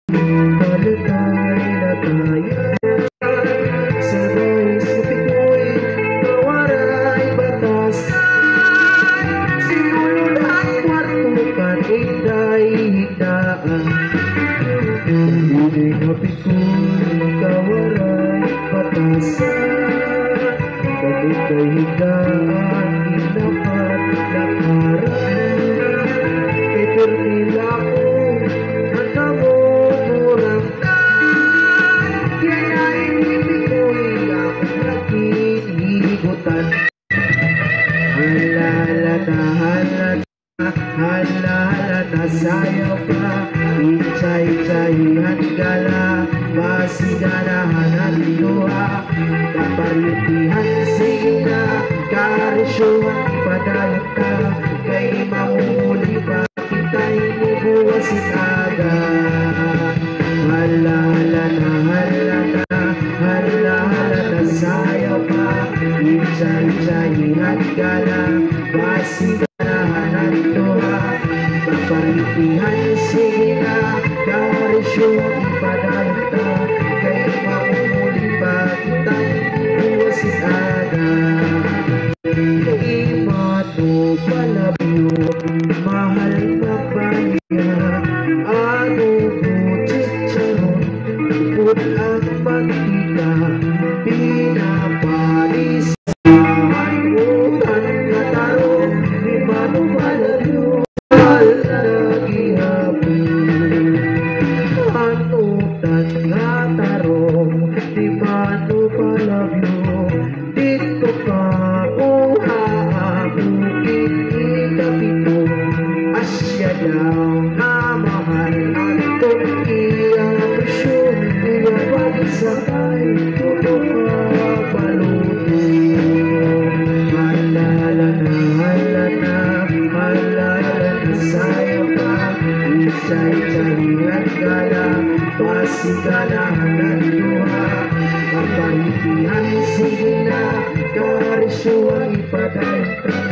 Malatay na tayo sabay sa pikoy, kawaray batasan. Sinulod ang kwarto kanigday higdaan. Hindi na pikoy, kawaray batasan. Kanigday higdaan, inapat lakaran. Kay Pernila ko ang namumurangtan. Kaya hindi ko'y akong nakikigutan. Halalata, halata, halalata, sayaw ka. Ichay-chayihan gala, masiganahan at luha. Kaparitihan sila, karesyuhan ipadayot ka. Kay mamumuli pa kita'y nibuwasit agad. Halalata, halata, halalata, sayaw ka. Ichay-chayihan gala, masiganahan at luha. Kaparitihan sila, karesyuhan ipadayot ka. Kay mamumuli pa kita'y nibuwasit agad. Imato palabyo, mahal na paya. Ano mo chicharon, put at mantika. Pinapalis hanutan na tarong, imato palabyo, mahal na gihapon. Hanutan na tarong, imato palabyo. Dito ka asya daw na mahal at itong iyapresyo. Iya pagsakay, tutok ka paluto. Halala na, halala, halala na, sayaw ka. Isay-chayihan gala, pasiganahan at luha. Kaparitihan sila, karesyuhan ipadayot ka.